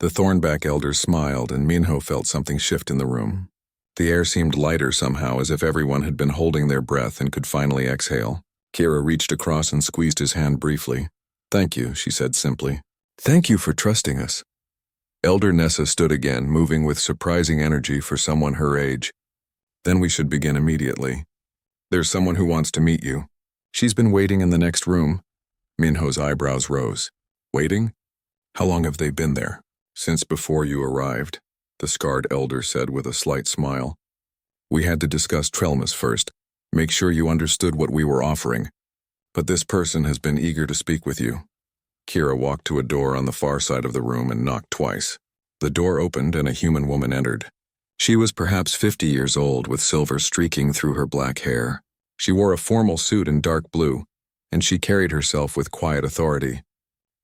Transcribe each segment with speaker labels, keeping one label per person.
Speaker 1: The Thornback elders smiled, and Minho felt something shift in the room. The air seemed lighter somehow, as if everyone had been holding their breath and could finally exhale. Kira reached across and squeezed his hand briefly. "Thank you," she said simply. "Thank you for trusting us." Elder Nessa stood again, moving with surprising energy for someone her age. "Then we should begin immediately. There's someone who wants to meet you. She's been waiting in the next room." Minho's eyebrows rose. "Waiting? How long have they been there?" "Since before you arrived," the scarred elder said with a slight smile. "We had to discuss Trelmas first, make sure you understood what we were offering. But this person has been eager to speak with you." Kira walked to a door on the far side of the room and knocked twice. The door opened and a human woman entered. She was perhaps 50 years old, with silver streaking through her black hair. She wore a formal suit in dark blue, and she carried herself with quiet authority.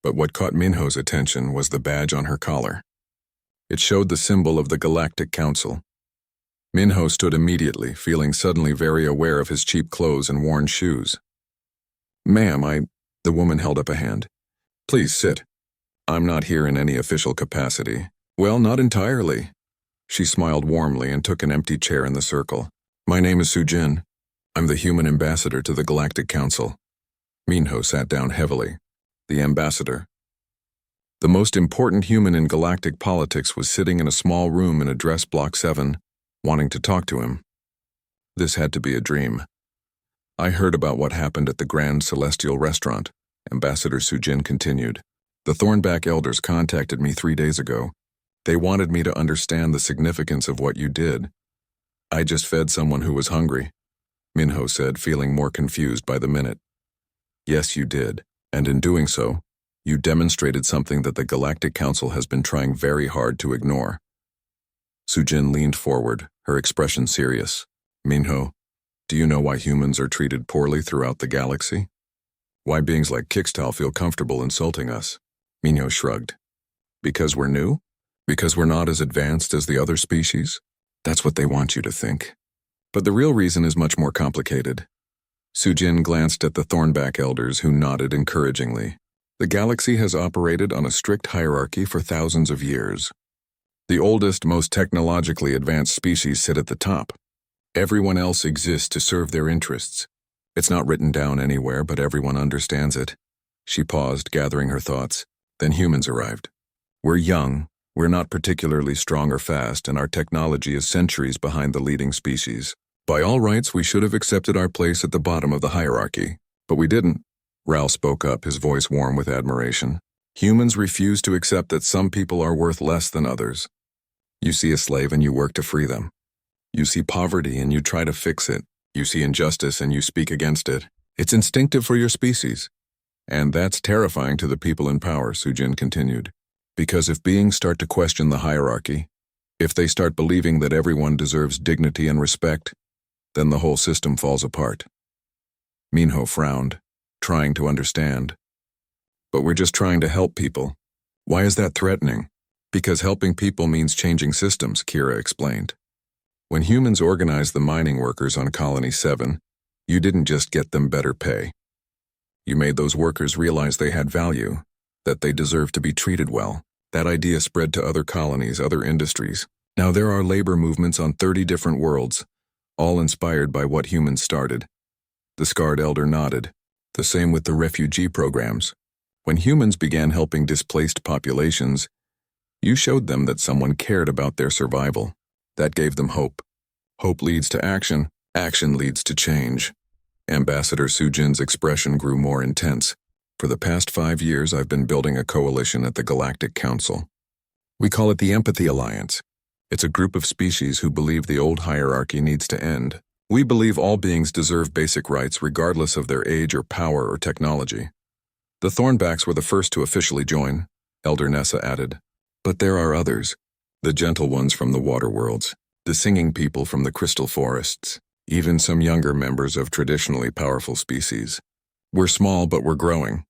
Speaker 1: But what caught Minho's attention was the badge on her collar. It showed the symbol of the Galactic Council. Minho stood immediately, feeling suddenly very aware of his cheap clothes and worn shoes. "Ma'am, the woman held up a hand. "Please sit. I'm not here in any official capacity." "Well, not entirely." She smiled warmly and took an empty chair in the circle. "My name is Sujin. I'm the human ambassador to the Galactic Council." Minho sat down heavily. The ambassador. The most important human in galactic politics was sitting in a small room in Address Block 7, wanting to talk to him. This had to be a dream. "I heard about what happened at the Grand Celestial Restaurant," Ambassador Sujin continued. "The Thornback elders contacted me 3 days ago. They wanted me to understand the significance of what you did. I just fed someone who was hungry," Minho said, feeling more confused by the minute. "Yes, you did, and in doing so, you demonstrated something that the Galactic Council has been trying very hard to ignore." Sujin leaned forward, her expression serious. "Minho, do you know why humans are treated poorly throughout the galaxy? Why beings like Kixtal feel comfortable insulting us?" Minho shrugged. "Because we're new? Because we're not as advanced as the other species? That's what they want you to think. But the real reason is much more complicated." Sujin glanced at the Thornback elders, who nodded encouragingly. "The galaxy has operated on a strict hierarchy for thousands of years. The oldest, most technologically advanced species sit at the top. Everyone else exists to serve their interests. It's not written down anywhere, but everyone understands it." She paused, gathering her thoughts. Then humans arrived. "We're young, we're not particularly strong or fast, and our technology is centuries behind the leading species. By all rights, we should have accepted our place at the bottom of the hierarchy, but we didn't." Ral spoke up, his voice warm with admiration. "Humans refuse to accept that some people are worth less than others. You see a slave and you work to free them. You see poverty and you try to fix it. You see injustice and you speak against it. It's instinctive for your species. And that's terrifying to the people in power," Sujin continued. "Because if beings start to question the hierarchy, if they start believing that everyone deserves dignity and respect, then the whole system falls apart." Minho frowned, trying to understand. "But we're just trying to help people. Why is that threatening?" "Because helping people means changing systems," Kira explained. "When humans organized the mining workers on Colony 7, you didn't just get them better pay. You made those workers realize they had value, that they deserved to be treated well. That idea spread to other colonies, other industries. Now there are labor movements on 30 different worlds, all inspired by what humans started." The scarred elder nodded. "The same with the refugee programs. When humans began helping displaced populations, you showed them that someone cared about their survival. That gave them hope. Hope leads to action. Action leads to change." Ambassador Sujin's expression grew more intense. "For the past 5 years, I've been building a coalition at the Galactic Council. We call it the Empathy Alliance. It's a group of species who believe the old hierarchy needs to end. We believe all beings deserve basic rights regardless of their age or power or technology." "The Thornbacks were the first to officially join," Elder Nessa added. "But there are others. The gentle ones from the water worlds, the singing people from the crystal forests, even some younger members of traditionally powerful species. We're small, but we're growing."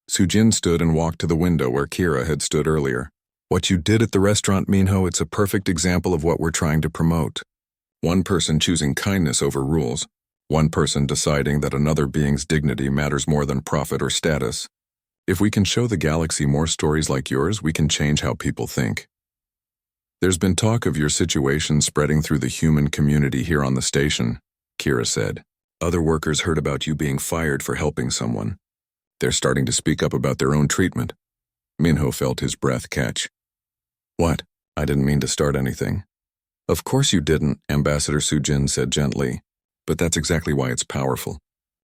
Speaker 1: Sujin stood and walked to the window where Kira had stood earlier. "What you did at the restaurant, Minho, it's a perfect example of what we're trying to promote. One person choosing kindness over rules, one person deciding that another being's dignity matters more than profit or status. If we can show the galaxy more stories like yours, we can change how people think. There's been talk of your situation spreading through the human community here on the station, Kira said. Other workers heard about you being fired for helping someone. They're starting to speak up about their own treatment. Minho felt his breath catch. What? I didn't mean to start anything. Of course you didn't, Ambassador Sujin said gently. But that's exactly why it's powerful.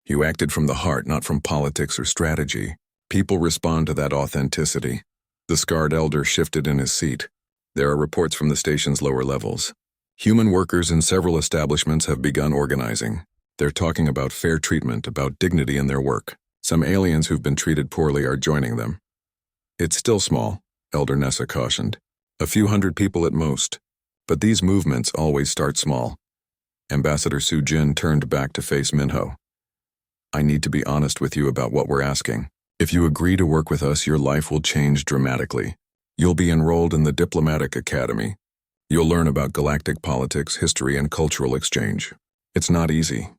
Speaker 1: You acted from the heart, not from politics or strategy. People respond to that authenticity. The scarred elder shifted in his seat. There are reports from the station's lower levels. Human workers in several establishments have begun organizing. They're talking about fair treatment, about dignity in their work. Some aliens who've been treated poorly are joining them. It's still small, Elder Nessa cautioned. A few hundred people at most. But these movements always start small. Ambassador Sujin turned back to face Minho. I need to be honest with you about what we're asking. If you agree to work with us, your life will change dramatically. You'll be enrolled in the Diplomatic Academy. You'll learn about galactic politics, history, and cultural exchange. It's not easy.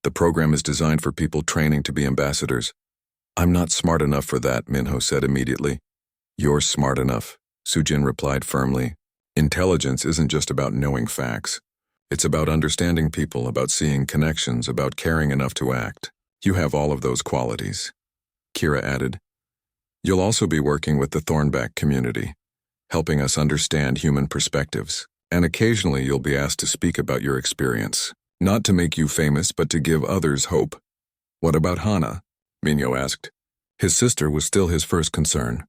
Speaker 1: The program is designed for people training to be ambassadors. I'm not smart enough for that, Minho said immediately. You're smart enough, Sujin replied firmly. Intelligence isn't just about knowing facts. It's about understanding people, about seeing connections, about caring enough to act. You have all of those qualities. Kira added. You'll also be working with the Thornback community, helping us understand human perspectives. And occasionally you'll be asked to speak about your experience. Not to make you famous, but to give others hope. What about Hana? Minho asked. His sister was still his first concern.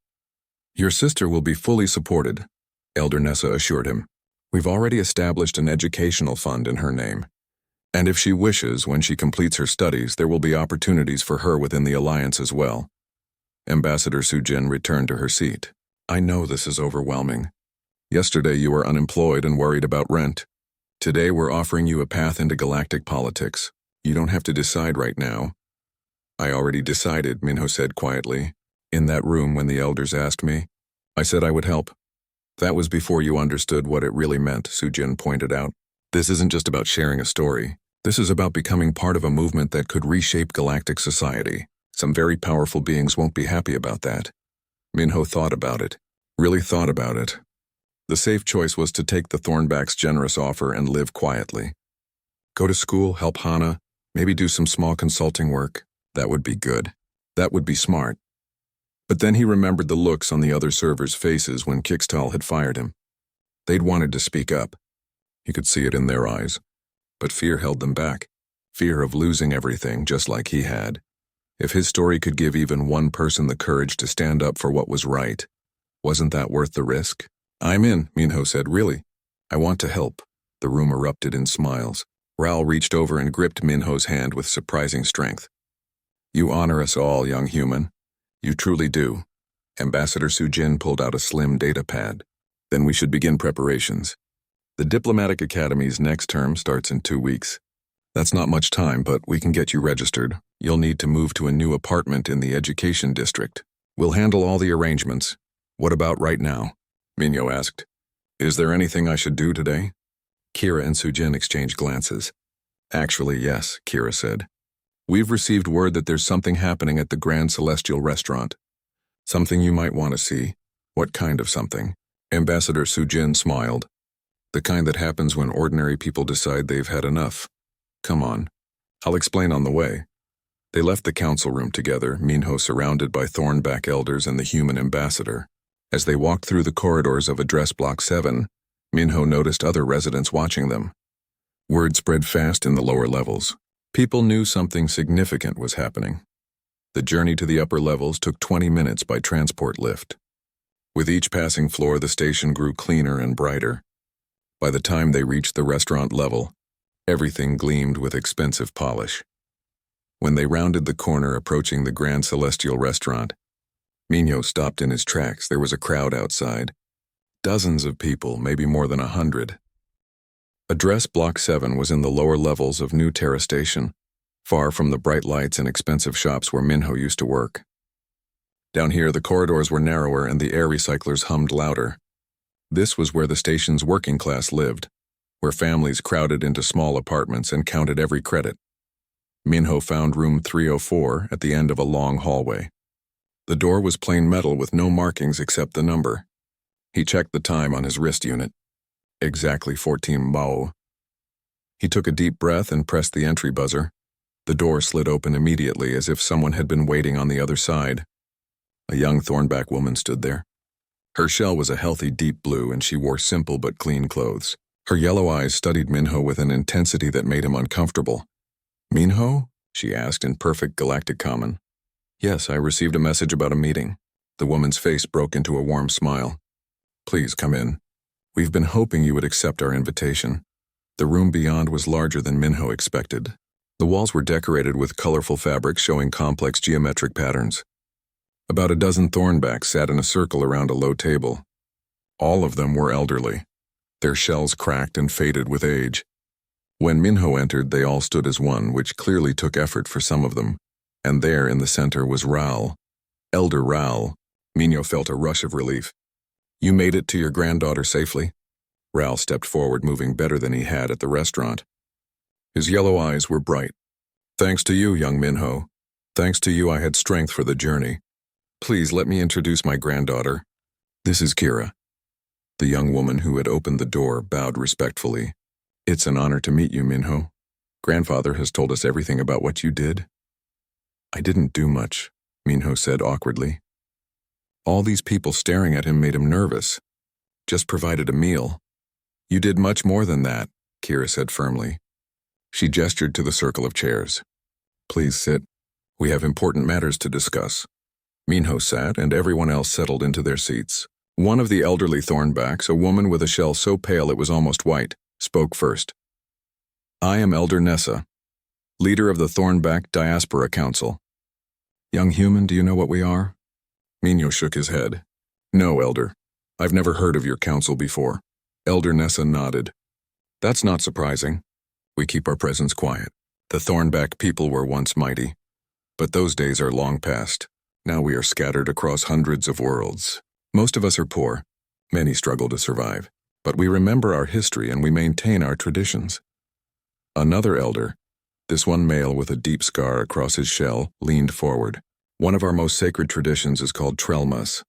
Speaker 1: Your sister will be fully supported, Elder Nessa assured him. We've already established an educational fund in her name. And if she wishes, when she completes her studies, there will be opportunities for her within the Alliance as well. Ambassador Sujin returned to her seat. I know this is overwhelming. Yesterday you were unemployed and worried about rent. Today we're offering you a path into galactic politics. You don't have to decide right now. I already decided, Minho said quietly. In that room when the elders asked me, I said I would help. That was before you understood what it really meant, Sujin pointed out. This isn't just about sharing a story. This is about becoming part of a movement that could reshape galactic society. Some very powerful beings won't be happy about that. Minho thought about it. Really thought about it. The safe choice was to take the Thornback's generous offer and live quietly. Go to school, help Hana, maybe do some small consulting work. That would be good. That would be smart. But then he remembered the looks on the other servers' faces when Kixtal had fired him. They'd wanted to speak up. He could see it in their eyes. But fear held them back. Fear of losing everything, just like he had. If his story could give even one person the courage to stand up for what was right, wasn't that worth the risk? I'm in, Minho said, really. I want to help. The room erupted in smiles. Raoul reached over and gripped Minho's hand with surprising strength. You honor us all, young human. You truly do. Ambassador Sujin pulled out a slim data pad. Then we should begin preparations. The Diplomatic Academy's next term starts in 2 weeks. That's not much time, but we can get you registered. You'll need to move to a new apartment in the education district. We'll handle all the arrangements. What about right now? Minho asked. Is there anything I should do today? Kira and Sujin exchanged glances. Actually, yes, Kira said. We've received word that there's something happening at the Grand Celestial Restaurant. Something you might want to see. What kind of something? Ambassador Sujin smiled. The kind that happens when ordinary people decide they've had enough. Come on. I'll explain on the way. They left the council room together, Minho surrounded by Thornback elders and the human ambassador. As they walked through the corridors of Address Block 7, Minho noticed other residents watching them. Word spread fast in the lower levels. People knew something significant was happening. The journey to the upper levels took 20 minutes by transport lift. With each passing floor, the station grew cleaner and brighter. By the time they reached the restaurant level, everything gleamed with expensive polish. When they rounded the corner approaching the Grand Celestial Restaurant, Minho stopped in his tracks. There was a crowd outside. Dozens of people, maybe more than 100. Address Block 7 was in the lower levels of New Terra Station, far from the bright lights and expensive shops where Minho used to work. Down here, the corridors were narrower and the air recyclers hummed louder. This was where the station's working class lived, where families crowded into small apartments and counted every credit. Minho found room 304 at the end of a long hallway. The door was plain metal with no markings except the number. He checked the time on his wrist unit. Exactly 14 Mao. He took a deep breath and pressed the entry buzzer. The door slid open immediately as if someone had been waiting on the other side. A young Thornback woman stood there. Her shell was a healthy deep blue and she wore simple but clean clothes. Her yellow eyes studied Minho with an intensity that made him uncomfortable. "Minho?" she asked in perfect Galactic common. "Yes, I received a message about a meeting." The woman's face broke into a warm smile. "Please come in. We've been hoping you would accept our invitation." The room beyond was larger than Minho expected. The walls were decorated with colorful fabrics showing complex geometric patterns. About a dozen Thornbacks sat in a circle around a low table. All of them were elderly, their shells cracked and faded with age. When Minho entered, they all stood as one, which clearly took effort for some of them. And there in the center was Raoul. Elder Raoul. Minho felt a rush of relief. "You made it to your granddaughter safely?" Raoul stepped forward, moving better than he had at the restaurant. His yellow eyes were bright. "Thanks to you, young Minho. Thanks to you I had strength for the journey. Please let me introduce my granddaughter. This is Kira." The young woman who had opened the door bowed respectfully. "It's an honor to meet you, Minho. Grandfather has told us everything about what you did." "I didn't do much," Minho said awkwardly. All these people staring at him made him nervous. "Just provided a meal." "You did much more than that," Kira said firmly. She gestured to the circle of chairs. "Please sit. We have important matters to discuss." Minho sat, and everyone else settled into their seats. One of the elderly Thornbacks, a woman with a shell so pale it was almost white, spoke first. "I am Elder Nessa, leader of the Thornback Diaspora Council." "Young human, do you know what we are?" Minho shook his head. "No, Elder. I've never heard of your council before." Elder Nessa nodded. "That's not surprising. We keep our presence quiet. The Thornback people were once mighty, but those days are long past. Now we are scattered across hundreds of worlds. Most of us are poor. Many struggle to survive. But we remember our history and we maintain our traditions." Another elder, this one male with a deep scar across his shell, leaned forward. "One of our most sacred traditions is called Trelmas.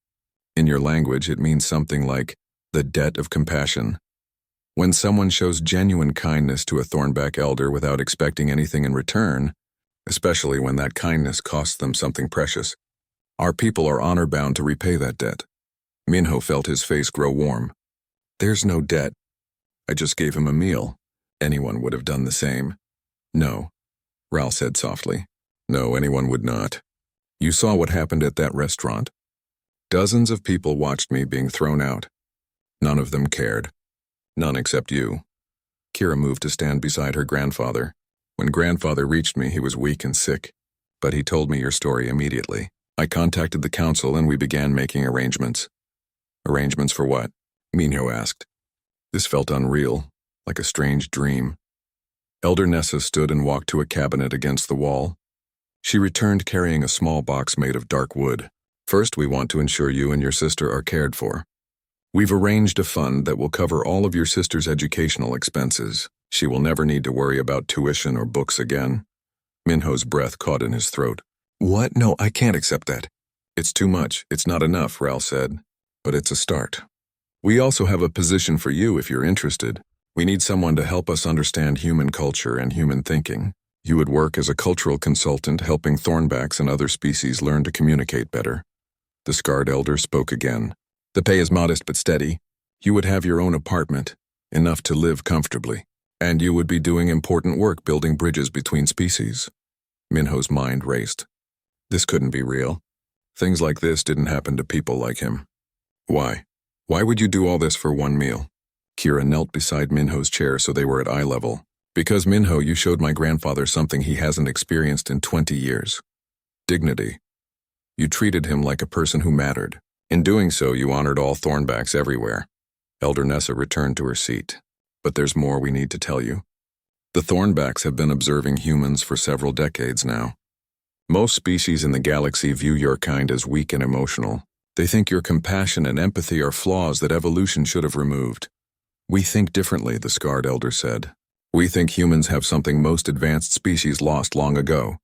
Speaker 1: In your language, it means something like the debt of compassion. When someone shows genuine kindness to a Thornback elder without expecting anything in return, especially when that kindness costs them something precious, our people are honor-bound to repay that debt." Minho felt his face grow warm. "There's no debt. I just gave him a meal. Anyone would have done the same." "No," Raoul said softly. "No, anyone would not. You saw what happened at that restaurant. Dozens of people watched me being thrown out. None of them cared. None except you." Kira moved to stand beside her grandfather. "When grandfather reached me, he was weak and sick, but he told me your story immediately. I contacted the council and we began making arrangements." "Arrangements for what?" Minho asked. This felt unreal, like a strange dream. Elder Nessa stood and walked to a cabinet against the wall. She returned carrying a small box made of dark wood. "First, we want to ensure you and your sister are cared for. We've arranged a fund that will cover all of your sister's educational expenses. She will never need to worry about tuition or books again." Minho's breath caught in his throat. "What? No, I can't accept that." "It's too much. It's not enough," Raoul said. "But it's a start. We also have a position for you if you're interested. We need someone to help us understand human culture and human thinking. You would work as a cultural consultant helping Thornbacks and other species learn to communicate better." The scarred elder spoke again. "The pay is modest but steady. You would have your own apartment, enough to live comfortably. And you would be doing important work building bridges between species." Minho's mind raced. This couldn't be real. Things like this didn't happen to people like him. "Why? Why would you do all this for one meal?" Kira knelt beside Minho's chair so they were at eye level. "Because, Minho, you showed my grandfather something he hasn't experienced in 20 years. Dignity. You treated him like a person who mattered. In doing so, you honored all Thornbacks everywhere." Elder Nessa returned to her seat. "But there's more we need to tell you. The Thornbacks have been observing humans for several decades now. Most species in the galaxy view your kind as weak and emotional. They think your compassion and empathy are flaws that evolution should have removed. We think differently," the scarred elder said. "We think humans have something most advanced species lost long ago.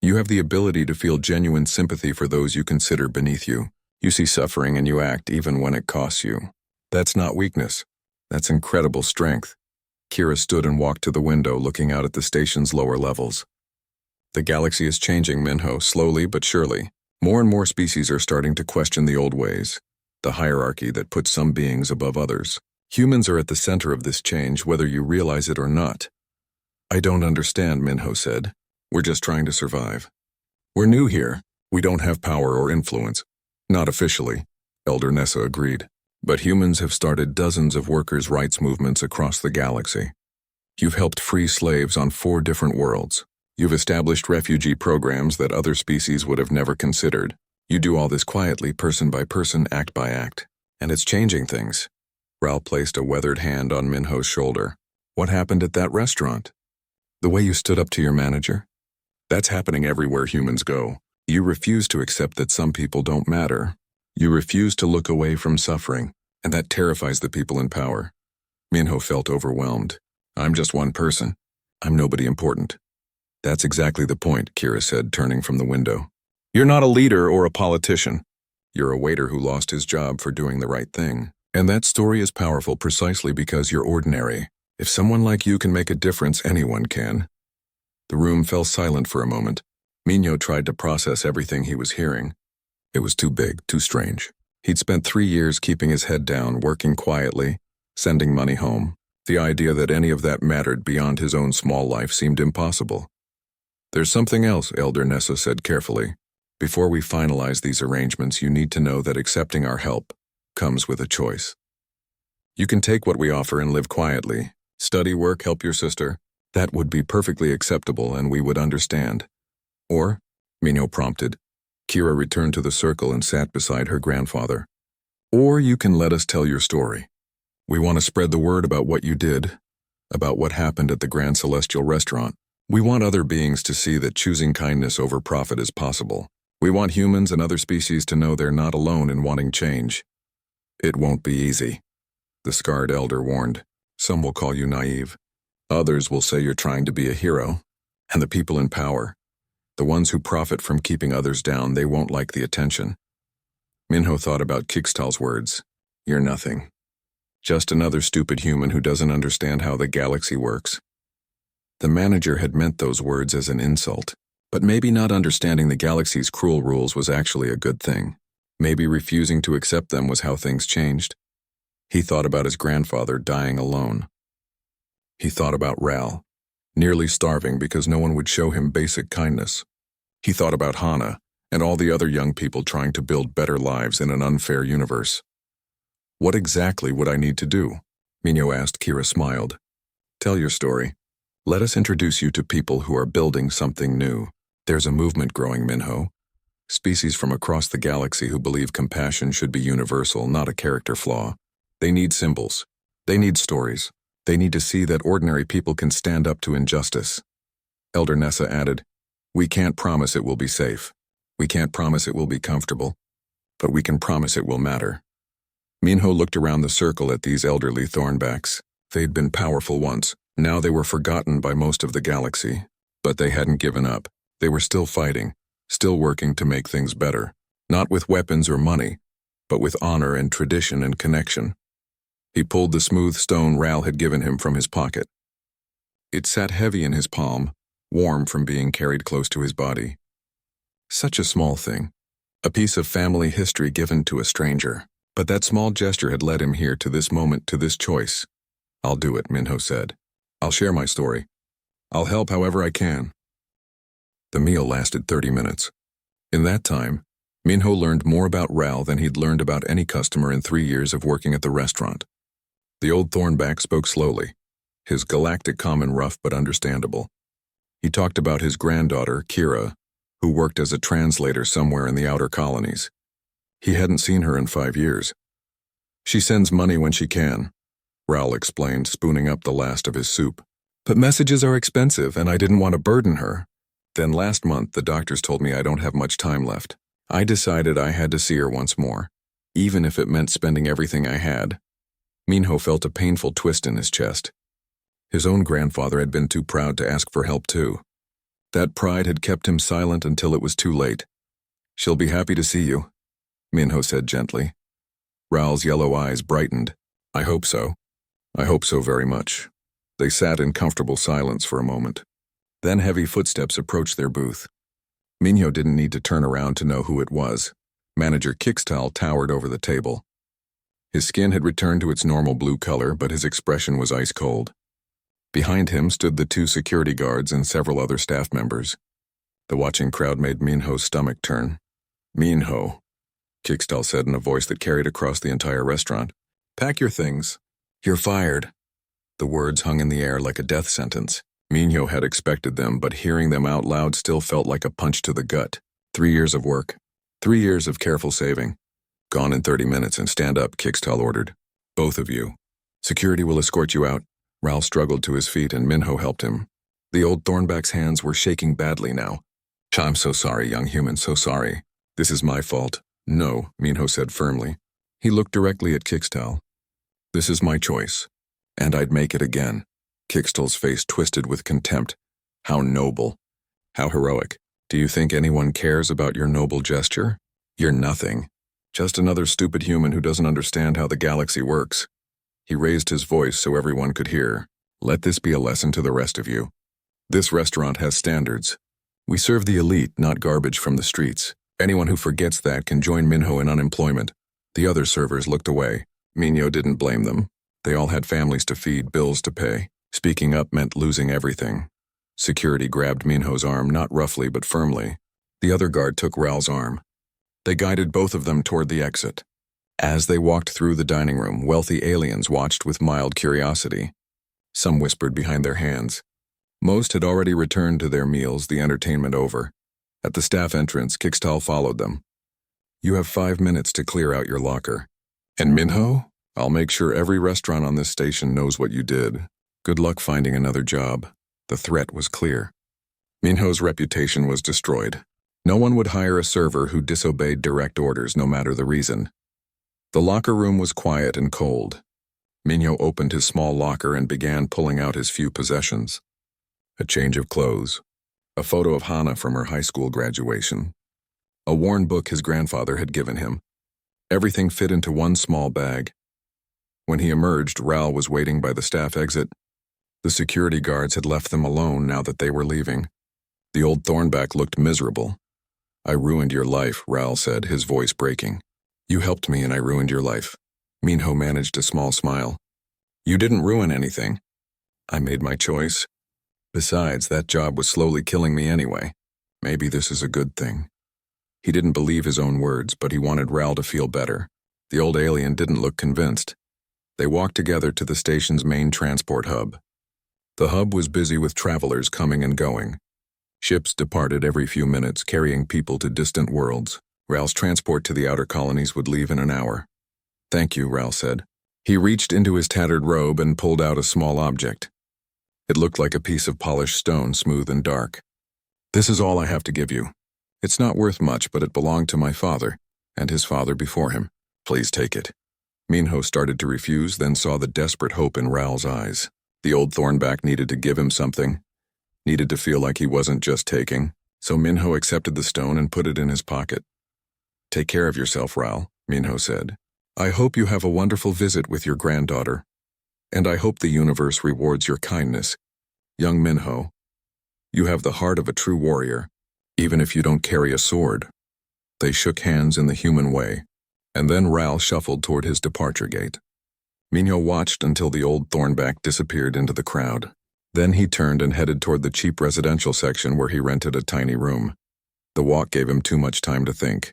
Speaker 1: You have the ability to feel genuine sympathy for those you consider beneath you. You see suffering and you act even when it costs you. That's not weakness. That's incredible strength. Kira stood and walked to the window, looking out at the station's lower levels. The galaxy is changing, Minho, slowly but surely. More and more species are starting to question the old ways, the hierarchy that puts some beings above others. Humans are at the center of this change, whether you realize it or not. I don't understand, Minho said. We're just trying to survive. We're new here. We don't have power or influence. Not officially, Elder Nessa agreed. But humans have started dozens of workers' rights movements across the galaxy. You've helped free slaves on 4 different worlds. You've established refugee programs that other species would have never considered. You do all this quietly, person by person, act by act. And it's changing things. Ral placed a weathered hand on Minho's shoulder. What happened at that restaurant? The way you stood up to your manager? That's happening everywhere humans go. You refuse to accept that some people don't matter. You refuse to look away from suffering, and that terrifies the people in power. Minho felt overwhelmed. I'm just one person. I'm nobody important. That's exactly the point, Kira said, turning from the window. You're not a leader or a politician. You're a waiter who lost his job for doing the right thing. And that story is powerful precisely because you're ordinary. If someone like you can make a difference, anyone can. The room fell silent for a moment. Minho tried to process everything he was hearing. It was too big, too strange. He'd spent 3 years keeping his head down, working quietly, sending money home. The idea that any of that mattered beyond his own small life seemed impossible. There's something else, Elder Nessa said carefully. Before we finalize these arrangements, you need to know that accepting our help comes with a choice. You can take what we offer and live quietly. Study, work, help your sister. That would be perfectly acceptable and we would understand. Or, Minho prompted. Kira returned to the circle and sat beside her grandfather. Or you can let us tell your story. We want to spread the word about what you did, about what happened at the Grand Celestial Restaurant. We want other beings to see that choosing kindness over profit is possible. We want humans and other species to know they're not alone in wanting change. It won't be easy, the scarred elder warned. Some will call you naive. Others will say you're trying to be a hero. And the people in power, the ones who profit from keeping others down, they won't like the attention. Minho thought about Kikstal's words. You're nothing. Just another stupid human who doesn't understand how the galaxy works. The manager had meant those words as an insult, but maybe not understanding the galaxy's cruel rules was actually a good thing. Maybe refusing to accept them was how things changed. He thought about his grandfather dying alone. He thought about Ral, nearly starving because no one would show him basic kindness. He thought about Hana and all the other young people trying to build better lives in an unfair universe. What exactly would I need to do? Minho asked. Kira smiled. Tell your story. Let us introduce you to people who are building something new. There's a movement growing, Minho. Species from across the galaxy who believe compassion should be universal, not a character flaw. They need symbols. They need stories. They need to see that ordinary people can stand up to injustice. Elder Nessa added, We can't promise it will be safe. We can't promise it will be comfortable. But we can promise it will matter. Minho looked around the circle at these elderly thornbacks. They'd been powerful once. Now they were forgotten by most of the galaxy. But they hadn't given up. They were still fighting, still working to make things better. Not with weapons or money, but with honor and tradition and connection. He pulled the smooth stone Ral had given him from his pocket. It sat heavy in his palm, warm from being carried close to his body. Such a small thing. A piece of family history given to a stranger. But that small gesture had led him here to this moment, to this choice. I'll do it, Minho said. I'll share my story. I'll help however I can. The meal lasted 30 minutes. In that time, Minho learned more about Ral than he'd learned about any customer in 3 years of working at the restaurant. The old thornback spoke slowly, his galactic common rough but understandable. He talked about his granddaughter, Kira, who worked as a translator somewhere in the outer colonies. He hadn't seen her in 5 years. She sends money when she can, Ral explained, spooning up the last of his soup. But messages are expensive, and I didn't want to burden her. Then last month, the doctors told me I don't have much time left. I decided I had to see her once more, even if it meant spending everything I had. Minho felt a painful twist in his chest. His own grandfather had been too proud to ask for help too. That pride had kept him silent until it was too late. "She'll be happy to see you," Minho said gently. Raoul's yellow eyes brightened. "I hope so. I hope so very much." They sat in comfortable silence for a moment. Then heavy footsteps approached their booth. Minho didn't need to turn around to know who it was. Manager Kixtal towered over the table. His skin had returned to its normal blue color, but his expression was ice cold. Behind him stood the 2 security guards and several other staff members. The watching crowd made Minho's stomach turn. "Minho," Kixtal said in a voice that carried across the entire restaurant. "Pack your things. You're fired." The words hung in the air like a death sentence. Minho had expected them, but hearing them out loud still felt like a punch to the gut. 3 years of work. 3 years of careful saving. "Gone in 30 minutes and stand up," Kixtal ordered. "Both of you. Security will escort you out." Raoul struggled to his feet and Minho helped him. The old Thornback's hands were shaking badly now. "I'm so sorry, young human, so sorry. This is my fault." "No," Minho said firmly. He looked directly at Kixtal. "This is my choice, and I'd make it again." Kixtal's face twisted with contempt. "How noble. How heroic. Do you think anyone cares about your noble gesture? You're nothing. Just another stupid human who doesn't understand how the galaxy works." He raised his voice so everyone could hear. "Let this be a lesson to the rest of you. This restaurant has standards. We serve the elite, not garbage from the streets. Anyone who forgets that can join Minho in unemployment." The other servers looked away. Minho didn't blame them. They all had families to feed, bills to pay. Speaking up meant losing everything. Security grabbed Minho's arm, not roughly but firmly. The other guard took Raoul's arm. They guided both of them toward the exit. As they walked through the dining room, wealthy aliens watched with mild curiosity. Some whispered behind their hands. Most had already returned to their meals, the entertainment over. At the staff entrance, Kixtal followed them. "You have 5 minutes to clear out your locker. And Minho, I'll make sure every restaurant on this station knows what you did. Good luck finding another job." The threat was clear. Minho's reputation was destroyed. No one would hire a server who disobeyed direct orders, no matter the reason. The locker room was quiet and cold. Minho opened his small locker and began pulling out his few possessions. A change of clothes. A photo of Hana from her high school graduation. A worn book his grandfather had given him. Everything fit into one small bag. When he emerged, Raoul was waiting by the staff exit. The security guards had left them alone now that they were leaving. The old Thornback looked miserable. "I ruined your life," Raoul said, his voice breaking. "You helped me and I ruined your life." Minho managed a small smile. "You didn't ruin anything. I made my choice. Besides, that job was slowly killing me anyway. Maybe this is a good thing." He didn't believe his own words, but he wanted Raoul to feel better. The old alien didn't look convinced. They walked together to the station's main transport hub. The hub was busy with travelers coming and going. Ships departed every few minutes, carrying people to distant worlds. Raoul's transport to the outer colonies would leave in an hour. "Thank you," Raoul said. He reached into his tattered robe and pulled out a small object. It looked like a piece of polished stone, smooth and dark. "This is all I have to give you. It's not worth much, but it belonged to my father, and his father before him. Please take it." Minho started to refuse, then saw the desperate hope in Raoul's eyes. The old Thornback needed to give him something. Needed to feel like he wasn't just taking. So Minho accepted the stone and put it in his pocket. "Take care of yourself, Raoul," Minho said. "I hope you have a wonderful visit with your granddaughter. And I hope the universe rewards your kindness. Young Minho, you have the heart of a true warrior, even if you don't carry a sword." They shook hands in the human way, and then Raoul shuffled toward his departure gate. Minho watched until the old Thornback disappeared into the crowd. Then he turned and headed toward the cheap residential section where he rented a tiny room. The walk gave him too much time to think.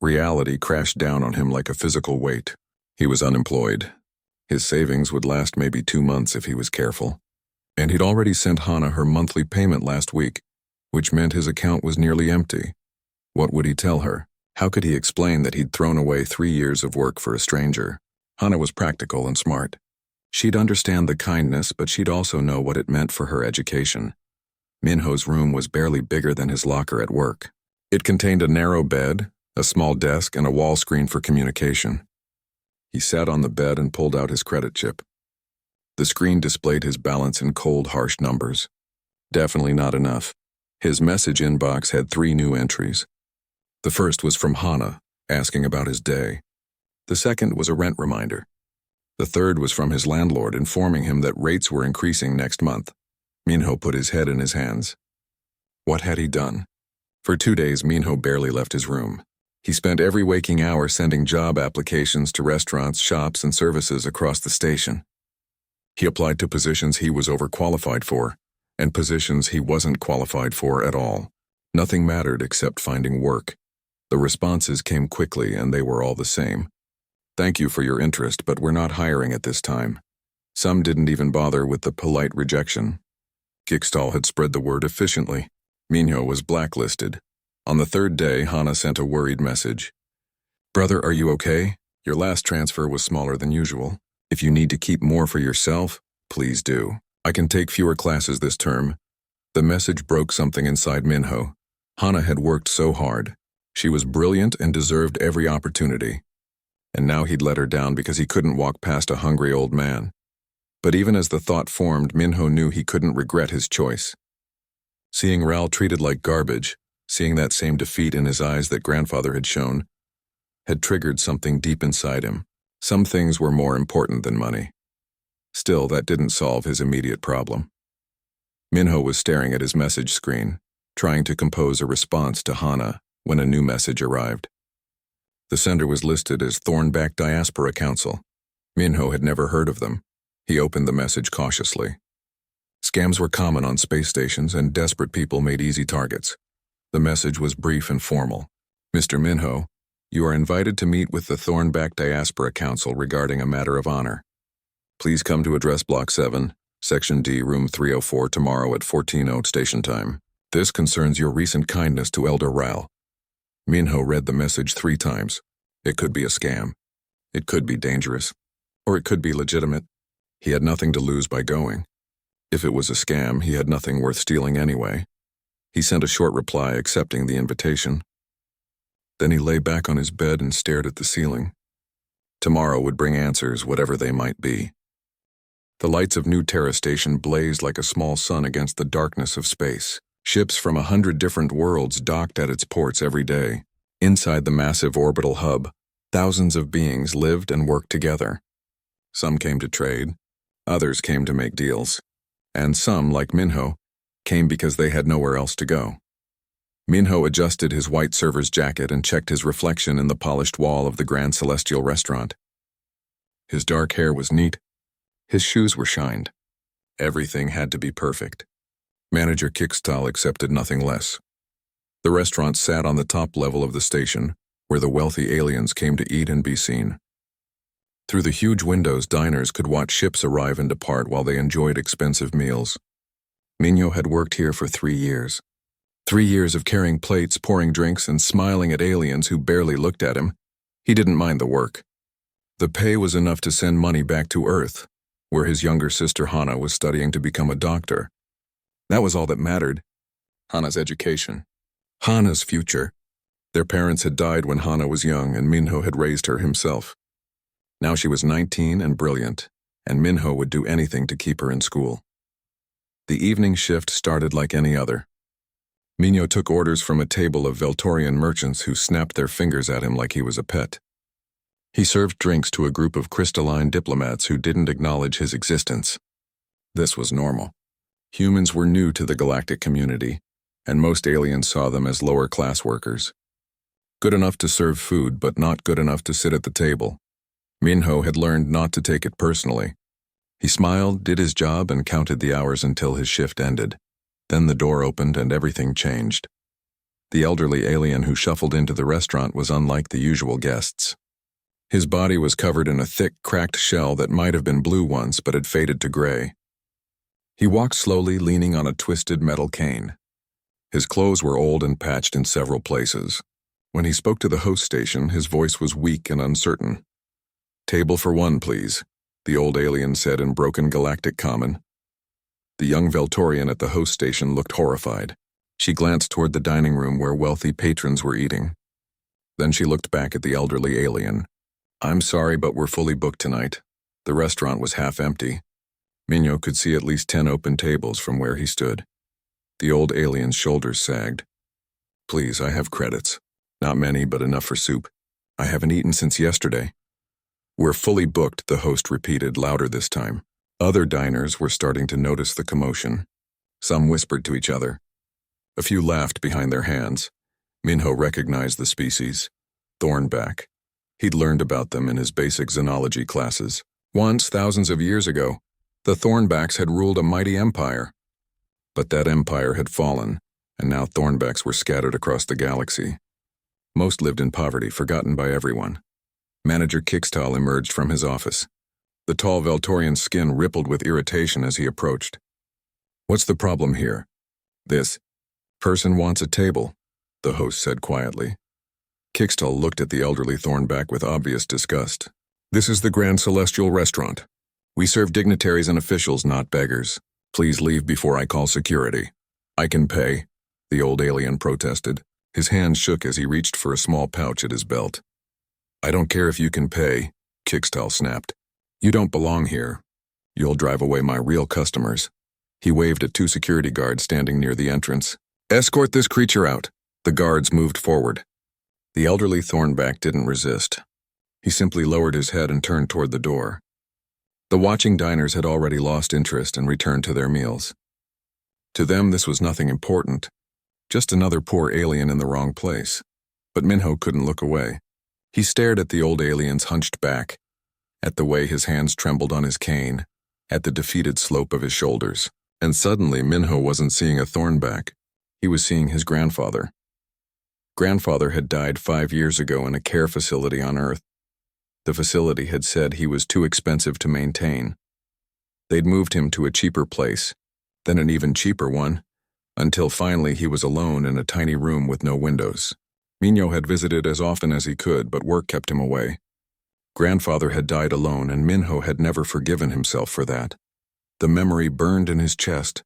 Speaker 1: Reality crashed down on him like a physical weight. He was unemployed. His savings would last maybe 2 months if he was careful. And he'd already sent Hana her monthly payment last week, which meant his account was nearly empty. What would he tell her? How could he explain that he'd thrown away 3 years of work for a stranger? Hana was practical and smart. She'd understand the kindness, but she'd also know what it meant for her education. Minho's room was barely bigger than his locker at work. It contained a narrow bed, a small desk, and a wall screen for communication. He sat on the bed and pulled out his credit chip. The screen displayed his balance in cold, harsh numbers. Definitely not enough. His message inbox had 3 new entries. The first was from Hana, asking about his day. The second was a rent reminder. The third was from his landlord informing him that rates were increasing next month. Minho put his head in his hands. What had he done? For 2 days, Minho barely left his room. He spent every waking hour sending job applications to restaurants, shops, and services across the station. He applied to positions he was overqualified for, and positions he wasn't qualified for at all. Nothing mattered except finding work. The responses came quickly, and they were all the same. Thank you for your interest, but we're not hiring at this time. Some didn't even bother with the polite rejection. Kickstall had spread the word efficiently. Minho was blacklisted. On the 3rd day, Hana sent a worried message. Brother, are you okay? Your last transfer was smaller than usual. If you need to keep more for yourself, please do. I can take fewer classes this term. The message broke something inside Minho. Hana had worked so hard. She was brilliant and deserved every opportunity. And now he'd let her down because he couldn't walk past a hungry old man. But even as the thought formed, Minho knew he couldn't regret his choice. Seeing Ral treated like garbage, seeing that same defeat in his eyes that grandfather had shown, had triggered something deep inside him. Some things were more important than money. Still, that didn't solve his immediate problem. Minho was staring at his message screen, trying to compose a response to Hana when a new message arrived. The sender was listed as Thornback Diaspora Council. Minho had never heard of them. He opened the message cautiously. Scams were common on space stations, and desperate people made easy targets. The message was brief and formal. Mr. Minho, you are invited to meet with the Thornback Diaspora Council regarding a matter of honor. Please come to address Block 7, Section D, Room 304 tomorrow at 14:00 station time. This concerns your recent kindness to Elder Ral. Minho read the message 3 times. It could be a scam. It could be dangerous. Or it could be legitimate. He had nothing to lose by going. If it was a scam, he had nothing worth stealing anyway. He sent a short reply accepting the invitation. Then he lay back on his bed and stared at the ceiling. Tomorrow would bring answers, whatever they might be. The lights of New Terra Station blazed like a small sun against the darkness of space. Ships from 100 different worlds docked at its ports every day. Inside the massive orbital hub, thousands of beings lived and worked together. Some came to trade, others came to make deals, and some, like Minho, came because they had nowhere else to go. Minho adjusted his white server's jacket and checked his reflection in the polished wall of the Grand Celestial restaurant. His dark hair was neat. His shoes were shined. Everything had to be perfect. Manager Kickstall accepted nothing less. The restaurant sat on the top level of the station, where the wealthy aliens came to eat and be seen. Through the huge windows, diners could watch ships arrive and depart while they enjoyed expensive meals. Minho had worked here for 3 years. 3 years of carrying plates, pouring drinks, and smiling at aliens who barely looked at him. He didn't mind the work. The pay was enough to send money back to Earth, where his younger sister Hana was studying to become a doctor. That was all that mattered. Hana's education. Hana's future. Their parents had died when Hana was young, and Minho had raised her himself. Now she was 19 and brilliant, and Minho would do anything to keep her in school. The evening shift started like any other. Minho took orders from a table of Veltorian merchants who snapped their fingers at him like he was a pet. He served drinks to a group of crystalline diplomats who didn't acknowledge his existence. This was normal. Humans were new to the galactic community, and most aliens saw them as lower-class workers. Good enough to serve food, but not good enough to sit at the table. Minho had learned not to take it personally. He smiled, did his job, and counted the hours until his shift ended. Then the door opened and everything changed. The elderly alien who shuffled into the restaurant was unlike the usual guests. His body was covered in a thick, cracked shell that might have been blue once but had faded to gray. He walked slowly, leaning on a twisted metal cane. His clothes were old and patched in several places. When he spoke to the host station, his voice was weak and uncertain. "Table for 1, please," the old alien said in broken galactic common. The young Veltorian at the host station looked horrified. She glanced toward the dining room where wealthy patrons were eating. Then she looked back at the elderly alien. "I'm sorry, but we're fully booked tonight." The restaurant was half empty. Minho could see at least 10 open tables from where he stood. The old alien's shoulders sagged. Please, I have credits. Not many, but enough for soup. I haven't eaten since yesterday. We're fully booked, the host repeated, louder this time. Other diners were starting to notice the commotion. Some whispered to each other. A few laughed behind their hands. Minho recognized the species. Thornback. He'd learned about them in his basic xenology classes. Once, thousands of years ago, the Thornbacks had ruled a mighty empire. But that empire had fallen, and now Thornbacks were scattered across the galaxy. Most lived in poverty, forgotten by everyone. Manager Kixtal emerged from his office. The tall Veltorian's skin rippled with irritation as he approached. What's the problem here? This person wants a table, the host said quietly. Kixtal looked at the elderly Thornback with obvious disgust. This is the Grand Celestial Restaurant. We serve dignitaries and officials, not beggars. Please leave before I call security. I can pay, the old alien protested. His hand shook as he reached for a small pouch at his belt. I don't care if you can pay, Kixtal snapped. You don't belong here. You'll drive away my real customers. He waved at two security guards standing near the entrance. Escort this creature out. The guards moved forward. The elderly Thornback didn't resist. He simply lowered his head and turned toward the door. The watching diners had already lost interest and returned to their meals. To them, this was nothing important, just another poor alien in the wrong place. But Minho couldn't look away. He stared at the old alien's hunched back, at the way his hands trembled on his cane, at the defeated slope of his shoulders. And suddenly, Minho wasn't seeing a Thornback. He was seeing his grandfather. Grandfather had died 5 years ago in a care facility on Earth. The facility had said he was too expensive to maintain. They'd moved him to a cheaper place, then an even cheaper one, until finally he was alone in a tiny room with no windows. Minho had visited as often as he could, but work kept him away. Grandfather had died alone, and Minho had never forgiven himself for that. The memory burned in his chest.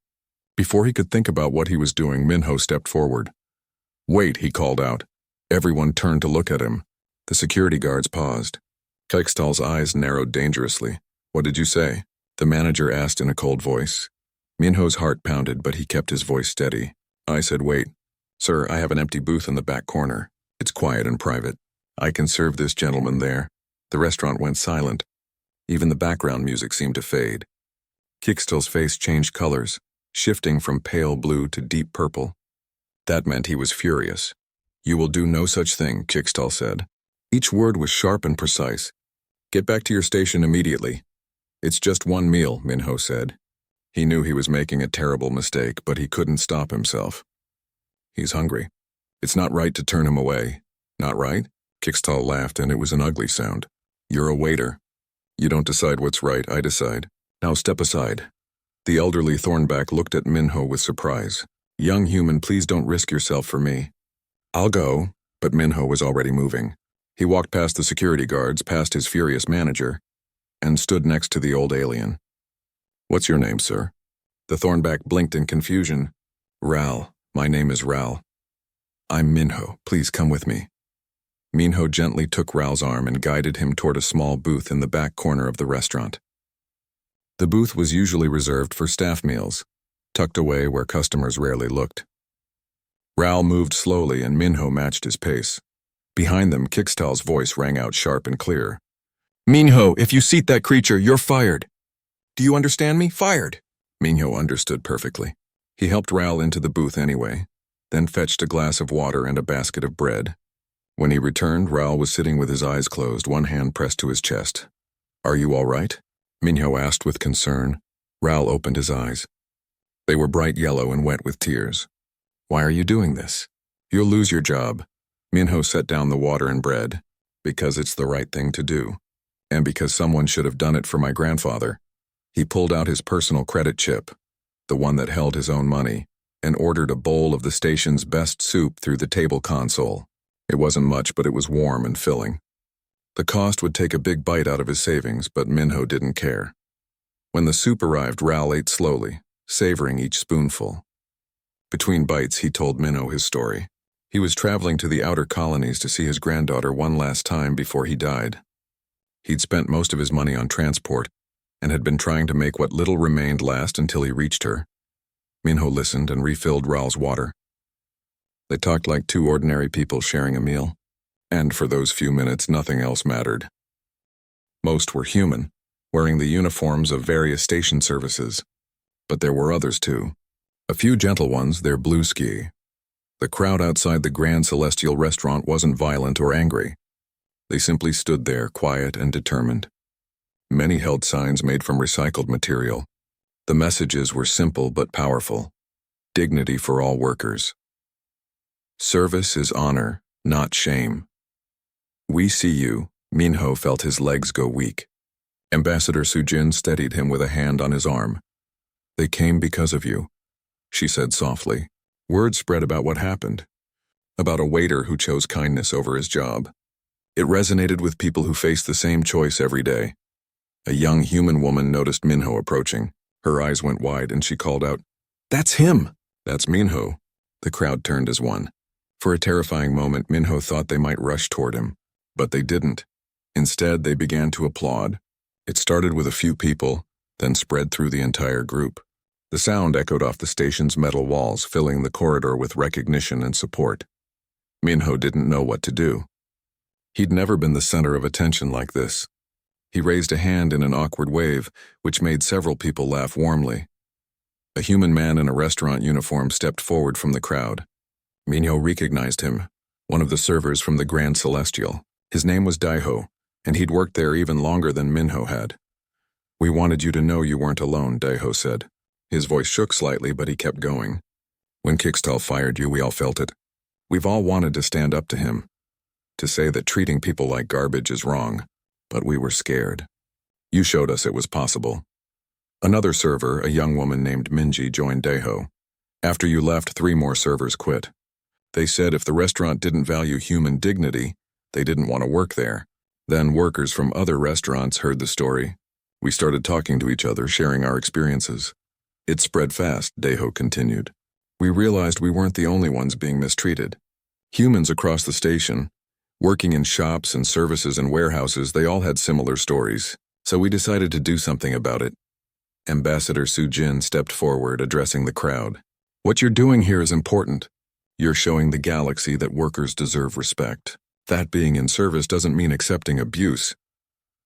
Speaker 1: Before he could think about what he was doing, Minho stepped forward. Wait, he called out. Everyone turned to look at him. The security guards paused. Kixtal's eyes narrowed dangerously. What did you say? The manager asked in a cold voice. Minho's heart pounded, but he kept his voice steady. I said, wait. Sir, I have an empty booth in the back corner. It's quiet and private. I can serve this gentleman there. The restaurant went silent. Even the background music seemed to fade. Kixtal's face changed colors, shifting from pale blue to deep purple. That meant he was furious. You will do no such thing, Kixtal said. Each word was sharp and precise. Get back to your station immediately. It's just one meal, Minho said. He knew he was making a terrible mistake, but he couldn't stop himself. He's hungry. It's not right to turn him away. Not right? Kixtal laughed, and it was an ugly sound. You're a waiter. You don't decide what's right, I decide. Now step aside. The elderly Thornback looked at Minho with surprise. Young human, please don't risk yourself for me. I'll go, but Minho was already moving. He walked past the security guards, past his furious manager, and stood next to the old alien. What's your name, sir? The Thornback blinked in confusion. Ral. My name is Ral. I'm Minho. Please come with me. Minho gently took Ral's arm and guided him toward a small booth in the back corner of the restaurant. The booth was usually reserved for staff meals, tucked away where customers rarely looked. Ral moved slowly and Minho matched his pace. Behind them, Kixtal's voice rang out sharp and clear. Minho, if you seat that creature, you're fired. Do you understand me? Fired. Minho understood perfectly. He helped Ral into the booth anyway, then fetched a glass of water and a basket of bread. When he returned, Ral was sitting with his eyes closed, one hand pressed to his chest. Are you all right? Minho asked with concern. Ral opened his eyes. They were bright yellow and wet with tears. Why are you doing this? You'll lose your job. Minho set down the water and bread. Because it's the right thing to do. And because someone should have done it for my grandfather. He pulled out his personal credit chip, the one that held his own money, and ordered a bowl of the station's best soup through the table console. It wasn't much, but it was warm and filling. The cost would take a big bite out of his savings, but Minho didn't care. When the soup arrived, Ral ate slowly, savoring each spoonful. Between bites, he told Minho his story. He was traveling to the outer colonies to see his granddaughter one last time before he died. He'd spent most of his money on transport and had been trying to make what little remained last until he reached her. Minho listened and refilled Raoul's water. They talked like two ordinary people sharing a meal, and for those few minutes nothing else mattered. Most were human, wearing the uniforms of various station services, but there were others too. A few gentle ones, their blue ski. The crowd outside the Grand Celestial restaurant wasn't violent or angry. They simply stood there, quiet and determined. Many held signs made from recycled material. The messages were simple but powerful. Dignity for all workers. Service is honor, not shame. We see you. Minho felt his legs go weak. Ambassador Sujin steadied him with a hand on his arm. They came because of you, she said softly. Word spread about what happened. About a waiter who chose kindness over his job. It resonated with people who face the same choice every day. A young human woman noticed Minho approaching. Her eyes went wide and she called out, "That's him!" "That's Minho." The crowd turned as one. For a terrifying moment, Minho thought they might rush toward him, but they didn't. Instead, they began to applaud. It started with a few people, then spread through the entire group. The sound echoed off the station's metal walls, filling the corridor with recognition and support. Minho didn't know what to do. He'd never been the center of attention like this. He raised a hand in an awkward wave, which made several people laugh warmly. A human man in a restaurant uniform stepped forward from the crowd. Minho recognized him, one of the servers from the Grand Celestial. His name was Daiho, and he'd worked there even longer than Minho had. "We wanted you to know you weren't alone," Daiho said. His voice shook slightly, but he kept going. "When Kixtal fired you, we all felt it. We've all wanted to stand up to him, to say that treating people like garbage is wrong, but we were scared. You showed us it was possible." Another server, a young woman named Minji, joined Daiho. After you left, 3 more servers quit. They said if the restaurant didn't value human dignity, they didn't want to work there. Then workers from other restaurants heard the story. We started talking to each other, sharing our experiences. It spread fast, Daiho continued. We realized we weren't the only ones being mistreated. Humans across the station, working in shops and services and warehouses, they all had similar stories. So we decided to do something about it. Ambassador Sujin stepped forward, addressing the crowd. "What you're doing here is important. You're showing the galaxy that workers deserve respect. That being in service doesn't mean accepting abuse."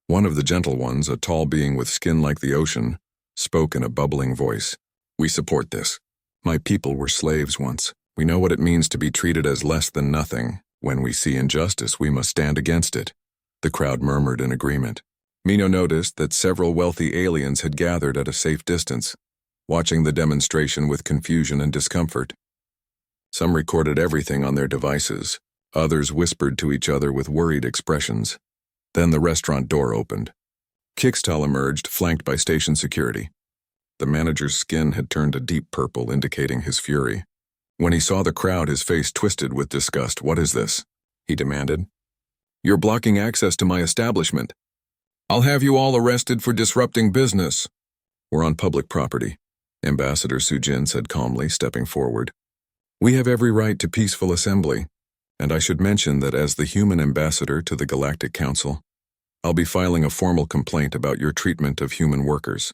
Speaker 1: One of the gentle ones, a tall being with skin like the ocean, spoke in a bubbling voice. "We support this. My people were slaves once. We know what it means to be treated as less than nothing. When we see injustice, we must stand against it." The crowd murmured in agreement. Minho noticed that several wealthy aliens had gathered at a safe distance, watching the demonstration with confusion and discomfort. Some recorded everything on their devices. Others whispered to each other with worried expressions. Then the restaurant door opened. Kixtal emerged, flanked by station security. The manager's skin had turned a deep purple, indicating his fury. When he saw the crowd, his face twisted with disgust. "What is this?" he demanded. "You're blocking access to my establishment. I'll have you all arrested for disrupting business." "We're on public property," Ambassador Sujin said calmly, stepping forward. "We have every right to peaceful assembly, and I should mention that as the human ambassador to the Galactic Council, I'll be filing a formal complaint about your treatment of human workers."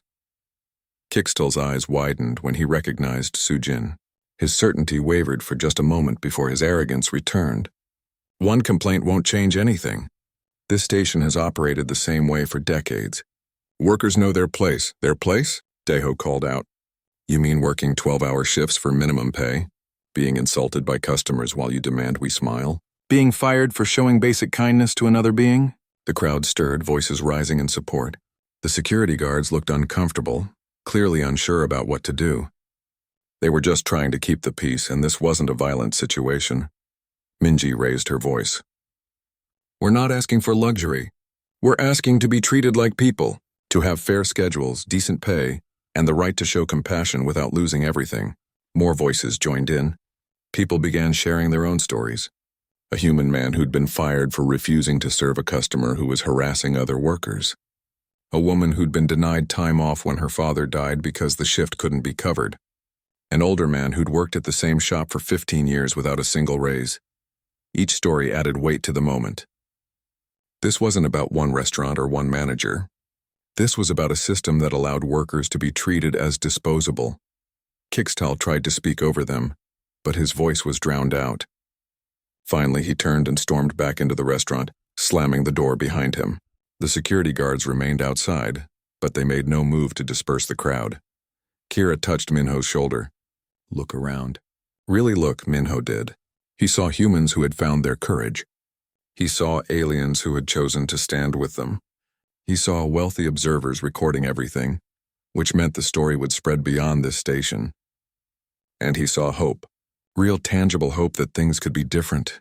Speaker 1: Kixtal's eyes widened when he recognized Sujin. His certainty wavered for just a moment before his arrogance returned. "One complaint won't change anything. This station has operated the same way for decades. Workers know their place." "Their place?" Daiho called out. "You mean working 12-hour shifts for minimum pay? Being insulted by customers while you demand we smile? Being fired for showing basic kindness to another being?" The crowd stirred, voices rising in support. The security guards looked uncomfortable, clearly unsure about what to do. They were just trying to keep the peace, and this wasn't a violent situation. Minji raised her voice. "We're not asking for luxury. We're asking to be treated like people, to have fair schedules, decent pay, and the right to show compassion without losing everything." More voices joined in. People began sharing their own stories. A human man who'd been fired for refusing to serve a customer who was harassing other workers. A woman who'd been denied time off when her father died because the shift couldn't be covered. An older man who'd worked at the same shop for 15 years without a single raise. Each story added weight to the moment. This wasn't about one restaurant or one manager. This was about a system that allowed workers to be treated as disposable. Kickstal tried to speak over them, but his voice was drowned out. Finally, he turned and stormed back into the restaurant, slamming the door behind him. The security guards remained outside, but they made no move to disperse the crowd. Kira touched Minho's shoulder. "Look around." Really look, Minho did. He saw humans who had found their courage. He saw aliens who had chosen to stand with them. He saw wealthy observers recording everything, which meant the story would spread beyond this station. And he saw hope. Real tangible hope that things could be different.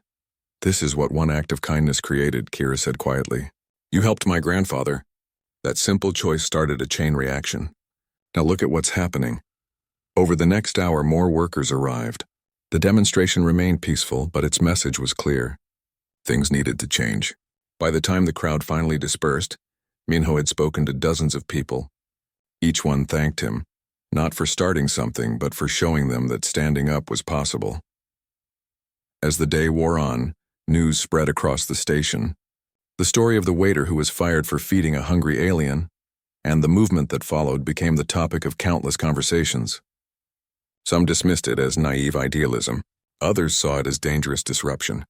Speaker 1: "This is what one act of kindness created," Kira said quietly. "You helped my grandfather." That simple choice started a chain reaction. Now look at what's happening. Over the next hour, more workers arrived. The demonstration remained peaceful, but its message was clear. Things needed to change. By the time the crowd finally dispersed, Minho had spoken to dozens of people. Each one thanked him, not for starting something, but for showing them that standing up was possible. As the day wore on, news spread across the station. The story of the waiter who was fired for feeding a hungry alien, and the movement that followed, became the topic of countless conversations. Some dismissed it as naive idealism. Others saw it as dangerous disruption.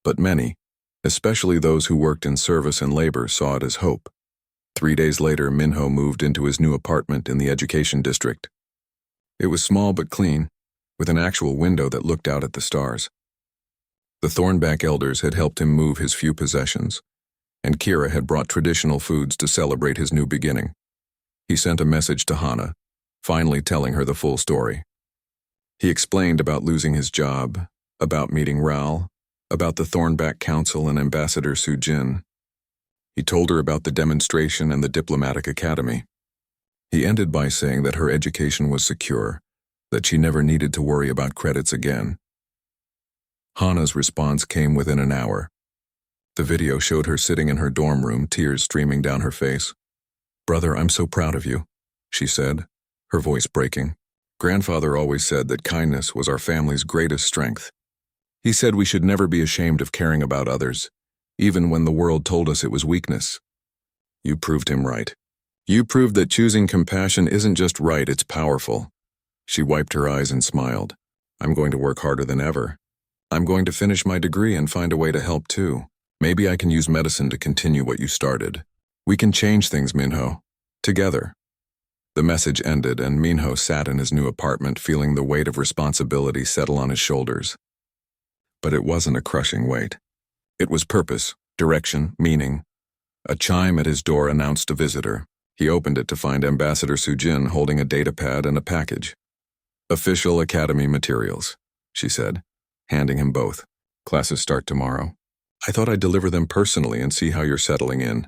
Speaker 1: But many, especially those who worked in service and labor, saw it as hope. 3 days later, Minho moved into his new apartment in the education district. It was small but clean, with an actual window that looked out at the stars. The Thornback elders had helped him move his few possessions, and Kira had brought traditional foods to celebrate his new beginning. He sent a message to Hana, finally telling her the full story. He explained about losing his job, about meeting Raoul, about the Thornback Council and Ambassador Sujin. He told her about the demonstration and the diplomatic academy. He ended by saying that her education was secure, that she never needed to worry about credits again. Hana's response came within an hour. The video showed her sitting in her dorm room, tears streaming down her face. "Brother, I'm so proud of you," she said, her voice breaking. "Grandfather always said that kindness was our family's greatest strength. He said we should never be ashamed of caring about others, even when the world told us it was weakness. You proved him right. You proved that choosing compassion isn't just right, it's powerful." She wiped her eyes and smiled. "I'm going to work harder than ever. I'm going to finish my degree and find a way to help too. Maybe I can use medicine to continue what you started. We can change things, Minho. Together." The message ended, and Minho sat in his new apartment, feeling the weight of responsibility settle on his shoulders. But it wasn't a crushing weight. It was purpose, direction, meaning. A chime at his door announced a visitor. He opened it to find Ambassador Sujin holding a datapad and a package. "Official Academy materials," she said, handing him both. "Classes start tomorrow. I thought I'd deliver them personally and see how you're settling in."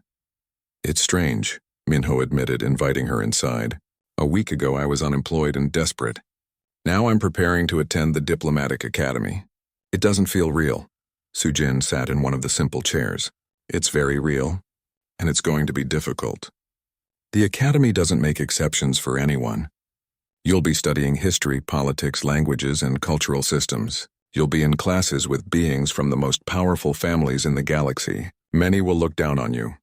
Speaker 1: "It's strange," Minho admitted, inviting her inside. "A week ago I was unemployed and desperate. Now I'm preparing to attend the Diplomatic Academy. It doesn't feel real." Sujin sat in one of the simple chairs. "It's very real, and it's going to be difficult. The Academy doesn't make exceptions for anyone. You'll be studying history, politics, languages, and cultural systems. You'll be in classes with beings from the most powerful families in the galaxy. Many will look down on you."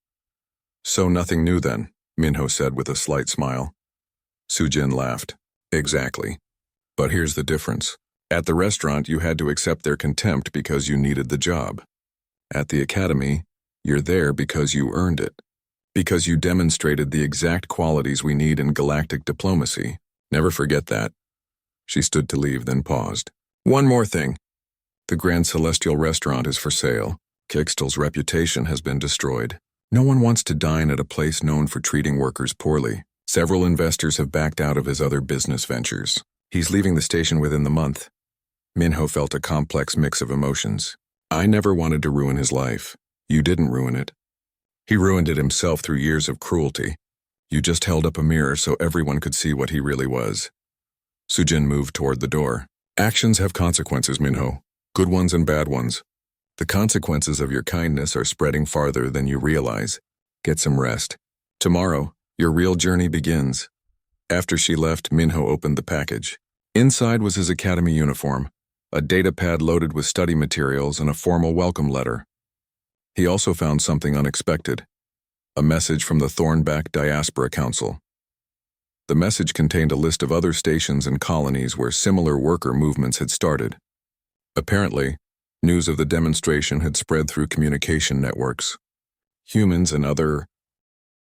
Speaker 1: "So nothing new then," Minho said with a slight smile. Sujin laughed. "Exactly. But here's the difference. At the restaurant, you had to accept their contempt because you needed the job. At the Academy, you're there because you earned it. Because you demonstrated the exact qualities we need in galactic diplomacy. Never forget that." She stood to leave, then paused. "One more thing. The Grand Celestial restaurant is for sale. Kickstal's reputation has been destroyed. No one wants to dine at a place known for treating workers poorly. Several investors have backed out of his other business ventures. He's leaving the station within the month." Minho felt a complex mix of emotions. "I never wanted to ruin his life. You didn't ruin it. He ruined it himself through years of cruelty. You just held up a mirror so everyone could see what he really was." Sujin moved toward the door. "Actions have consequences, Minho. Good ones and bad ones. The consequences of your kindness are spreading farther than you realize. Get some rest. Tomorrow, your real journey begins." After she left, Minho opened the package. Inside was his academy uniform, a datapad loaded with study materials, and a formal welcome letter. He also found something unexpected, a message from the Thornback Diaspora Council. The message contained a list of other stations and colonies where similar worker movements had started. Apparently, news of the demonstration had spread through communication networks. Humans and other